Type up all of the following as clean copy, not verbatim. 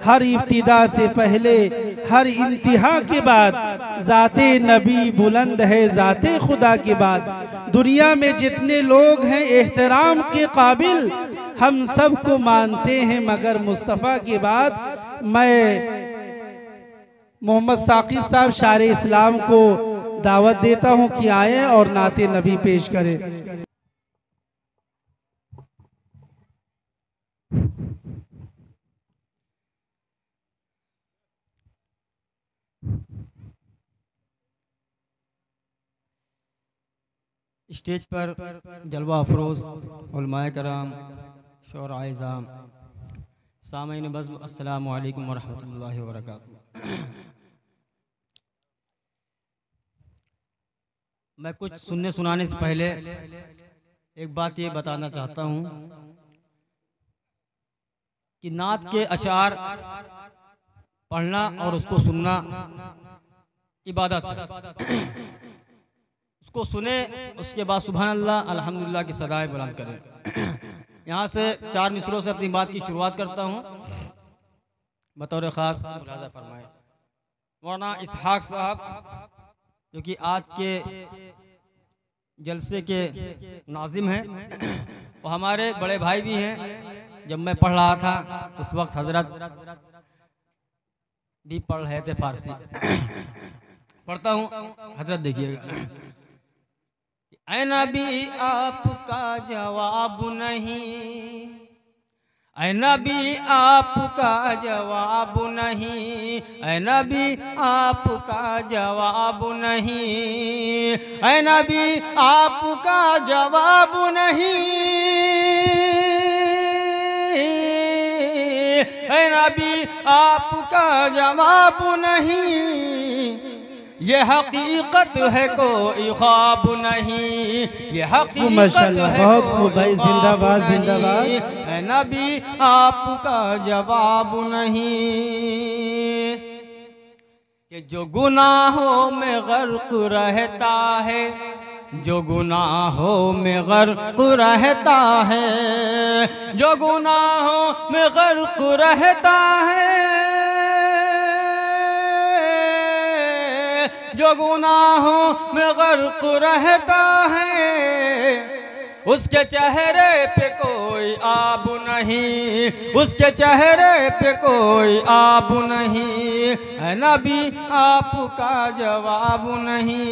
हर इब्तिदा से पहले, हर इंतहा के बाद ज़ाते नबी बुलंद है, ज़ाते खुदा के बाद। दुनिया में जितने लोग हैं एहतराम के काबिल, हम सबको मानते हैं, मगर मुस्तफ़ा के बाद मैं मोहम्मद साकिब साहब शार इस्लाम को दावत देता हूं कि आए और नाते नबी पेश करें। स्टेज पर जलवा अफरोज़ उलमाए कराम, शोराए इज़ाम, सामईन बज़्म, अस्सलामु अलैकुम वरहमतुल्लाहि वबरकातुहू। मैं कुछ सुनने सुनाने से पहले एक बात ये बताना चाहता हूँ कि नात के अशार पढ़ना और उसको सुनना इबादत है। उसको सुने, उसके बाद सुभान अल्लाह अल्हम्दुलिल्लाह की सदाएं बुलंद करें। यहाँ से 4 मिसरों से अपनी बात की शुरुआत करता हूँ। बतौर ख़ास मुलाज़ा फरमाएं मौलाना इसहाक साहब, जो कि आज के जलसे के नाज़िम हैं, वो हमारे बड़े भाई भी हैं। जब मैं पढ़ रहा था उस वक्त हजरत भी पढ़ रहे थे फारसी। पढ़ता हूँ, हजरत देखिएगा। ऐ नबी आपका जवाब नहीं, ऐ नबी आपका जवाब नहीं, ऐ नबी आपका जवाब नहीं, ऐ नबी आपका जवाब नहीं, ऐ नबी आपका जवाब नहीं। ये हकीकत है कोई ख्वाब नहीं, ये हकीकत है कोई जिंदाबाद जिंदाबाद। ऐ नबी आपका जवाब नहीं। कि जो गुनाहों में गर्क रहता है, जो गुनाहों में गर्क रहता है, जो गुनाहों में गर्क रहता है, जो गुनाहों में गर्क रहता है, उसके चेहरे पे कोई आब नहीं, उसके चेहरे पे कोई आब नहीं। ऐ नबी आपका जवाब नहीं।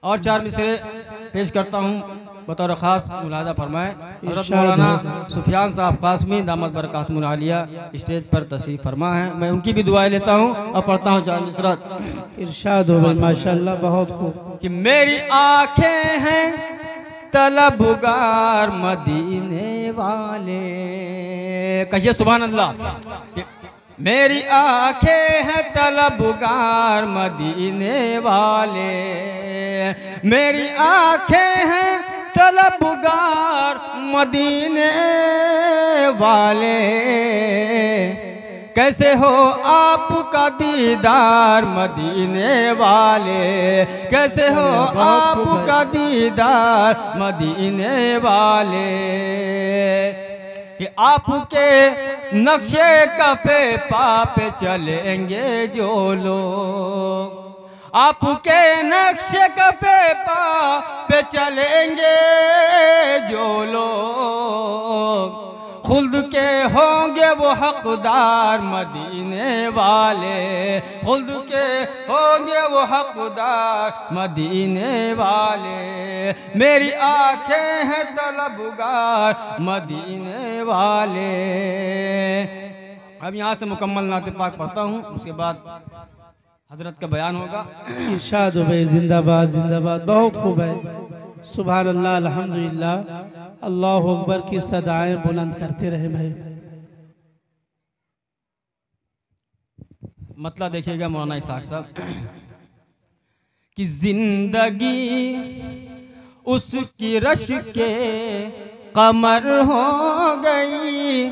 और 4 मिसरे पेश करता हूँ, बतौर ख़ास मुलाज़ा फरमाएं। हज़रत मौलाना सुफियान साहब कासमी दामत बरकातुहुल आलिया स्टेज पर तशरीफ़ फरमा है। मैं उनकी भी दुआएं लेता हूँ और पढ़ता हूँ 4 मिसरा। इरशाद हो माशाअल्लाह, बहुत खूब। कि मेरी आँखें हैं तलबगार मदीने वाले, कहिए सुभान अल्लाह। मेरी आँखें हैं तलबगार मदीने वाले, मेरी आँखें हैं तलबगार मदीने वाले। कैसे हो आपका दीदार मदीने वाले, कैसे हो आपका दीदार मदीने वाले। कि आपके नक्शे कफे पापे चलेंगे जो लोग, आपके नक्शे कफे पे चलेंगे जो लोग, खुल्द के होंगे वो हकदार मदीने वाले, खुल्द के होंगे वो हकदार मदीने वाले। मेरी आँखें हैं तलबगार मदीने वाले। अब यहाँ से मुकम्मल नाते पाक पढ़ता हूँ, उसके बाद हजरत का बयान होगा। इरशाद हो भाई, जिंदाबाद जिंदाबाद, बहुत खूब है। सुभान अल्लाह, अल्हम्दुलिल्लाह, अल्लाह अकबर की सदाएं बुलंद करते रहे भाई। मतलब देखिएगा मौलाना इसहाक साहब कि जिंदगी उसकी रश के कमर हो गई,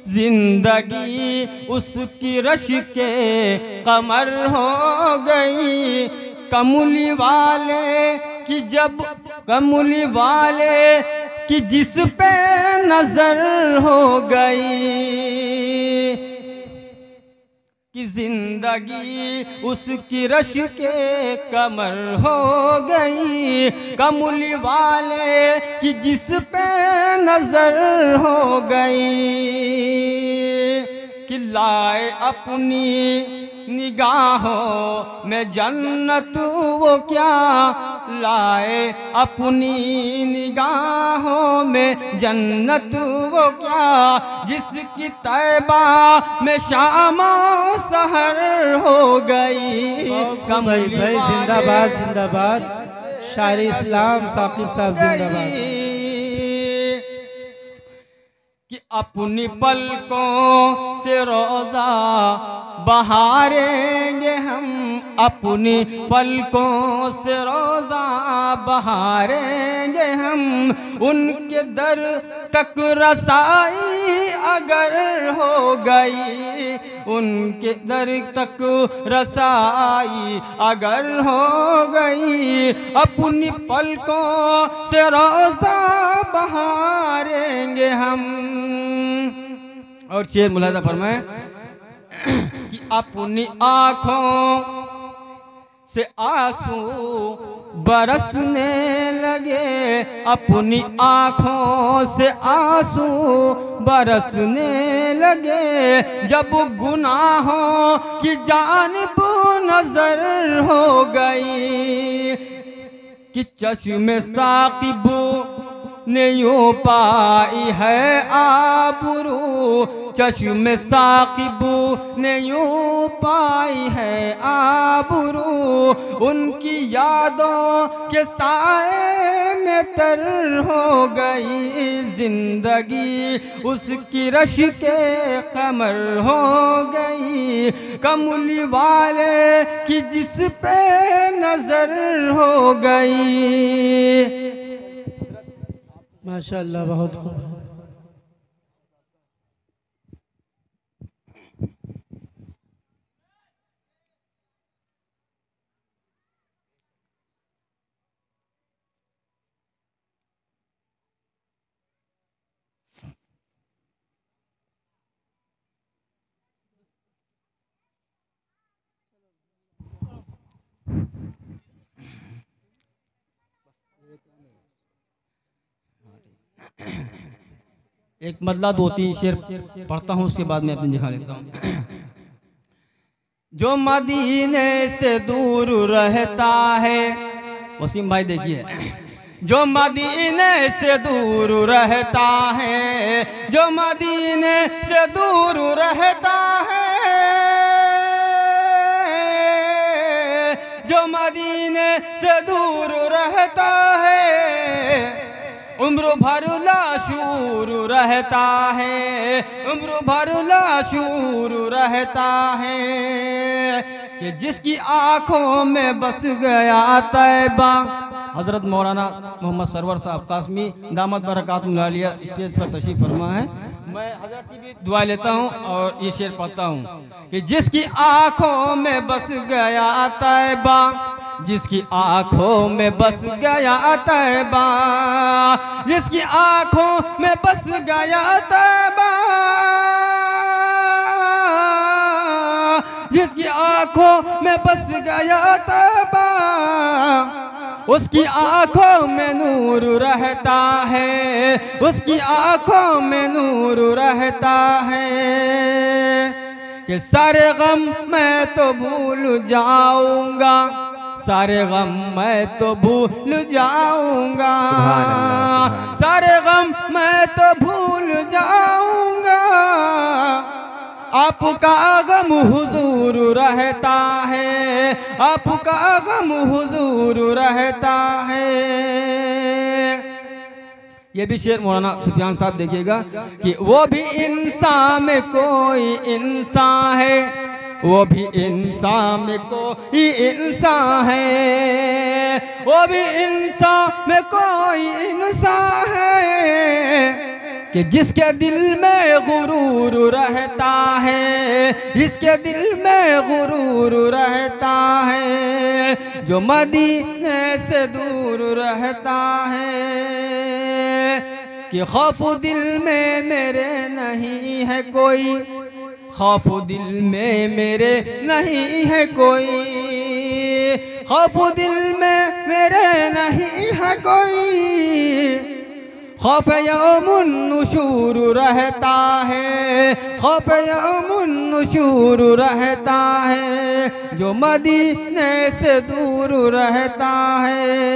जिंदगी उसकी रश के कमर हो गई। कमली वाले की जब, कमली वाले कि जिस पे नजर हो गई कि जिंदगी उसकी रश के कमर हो गई। कमली वाले कि जिस पे नजर हो गई कि लाए अपनी निगाहों में जन्नत वो क्या लाए अपनी निगाहों में जन्नत वो क्या जिसकी तैबा में शामो सहर हो गई। भाई भाई जिंदाबाद जिंदाबाद, शायर इस्लाम साकिब साहब जिंदाबाद। कि अपनी पलकों से रोज़ा बहारेंगे हम, अपनी पलकों से रोज़ा बहारेंगे हम। उनके दर तक रसाई अगर हो गई, उनके दर तक रसाई अगर हो गई, अपनी पलकों से रोज़ा बहारेंगे हम। और शेर मुलाहिजा फरमाए कि अपनी आँखों से आंसू बरसने लगे, अपनी आँखों से आंसू बरसने लगे। जब गुनाहों की जानिब नजर हो गई कि चश्मे साकिब ने यूं पाई है आबरू, चश्मे साकिब ने यूं पाई है आबरू। उनकी यादों के साए में तर हो गई जिंदगी, उसकी रश के कमर हो गई। कमली वाले की जिस पे नजर हो गई। माशाअल्लाह, बहुत खूब। एक मतलब 2-3 शेर पढ़ता हूँ, उसके बाद मैं अपनी दिखा लेता हूँ। जो मदीने से दूर रहता है, वसीम भाई देखिए, जो मदीने से दूर रहता है, जो मदीने से दूर रहता है, जो मदीने से दूर रहता है, उम्र भर लाशूर रहता है, उम्र भर लाशूर रहता है। कि जिसकी आँखों में बस गया तैबा। हज़रत मौलाना मोहम्मद सरवर साहब कासमी दामद बरकातुहु आलिया स्टेज पर तशरीफ फरमा है। मैं हज़रत की भी दुआ लेता हूँ और ये शेर पढ़ता हूँ कि जिसकी आँखों में बस गया तैबा, जिसकी आँखों में बस गया तैबा, जिसकी आँखों में बस गया तैबा, जिसकी आँखों में बस गया तैबा, उसकी आँखों में नूर रहता है, उसकी आँखों में नूर रहता है। कि सारे गम मैं तो भूल जाऊंगा, सारे गम मैं तो भूल जाऊंगा, सारे गम मैं तो भूल जाऊंगा। आपका गम हुजूर रहता है, आपका गम हुजूर रहता है। ये भी शेर मौलाना सुफियान साहब देखिएगा कि वो भी इंसान में कोई इंसान है, वो भी इंसान में कोई इंसान है, वो भी इंसान में कोई इंसान है। कि जिसके दिल में गुरूर रहता है, जिसके दिल में गुरूर रहता है, जो मदीने से दूर रहता है। कि खौफ दिल में मेरे नहीं है कोई, खौफ दिल में मेरे नहीं है कोई, खौफ दिल में मेरे नहीं है कोई, खौफ यौमुन नुशूर रहता है, खौफ यौमुन नुशूर रहता है, जो मदीने से दूर रहता है।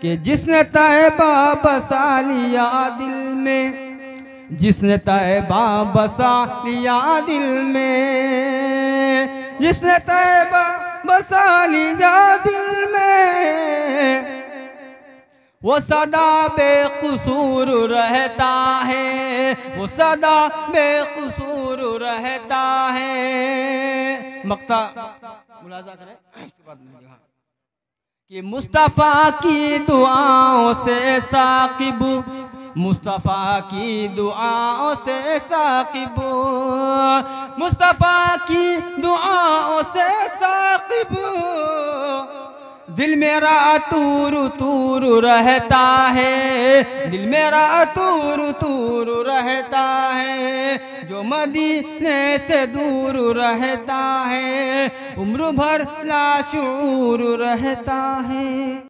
कि जिसने तैबा बसा लिया दिल में, जिसने तैबा बसा लिया दिल में, जिसने तैबा बसा लिया दिल में, वो सदा बेकसूर रहता है, वो सदा बेकसूर रहता है। मक्ता मुलाजा करें इसके बाद कि मुस्तफ़ा की दुआओं से साकिब, मुस्तफ़ा की दुआओं से साकिब, मुस्तफ़ा की दुआओं से साकिब, दिल मेरा तूर तूर रहता है, दिल मेरा तूर तूर रहता है, जो मदीने से दूर रहता है, उम्र भर लाशूर रहता है।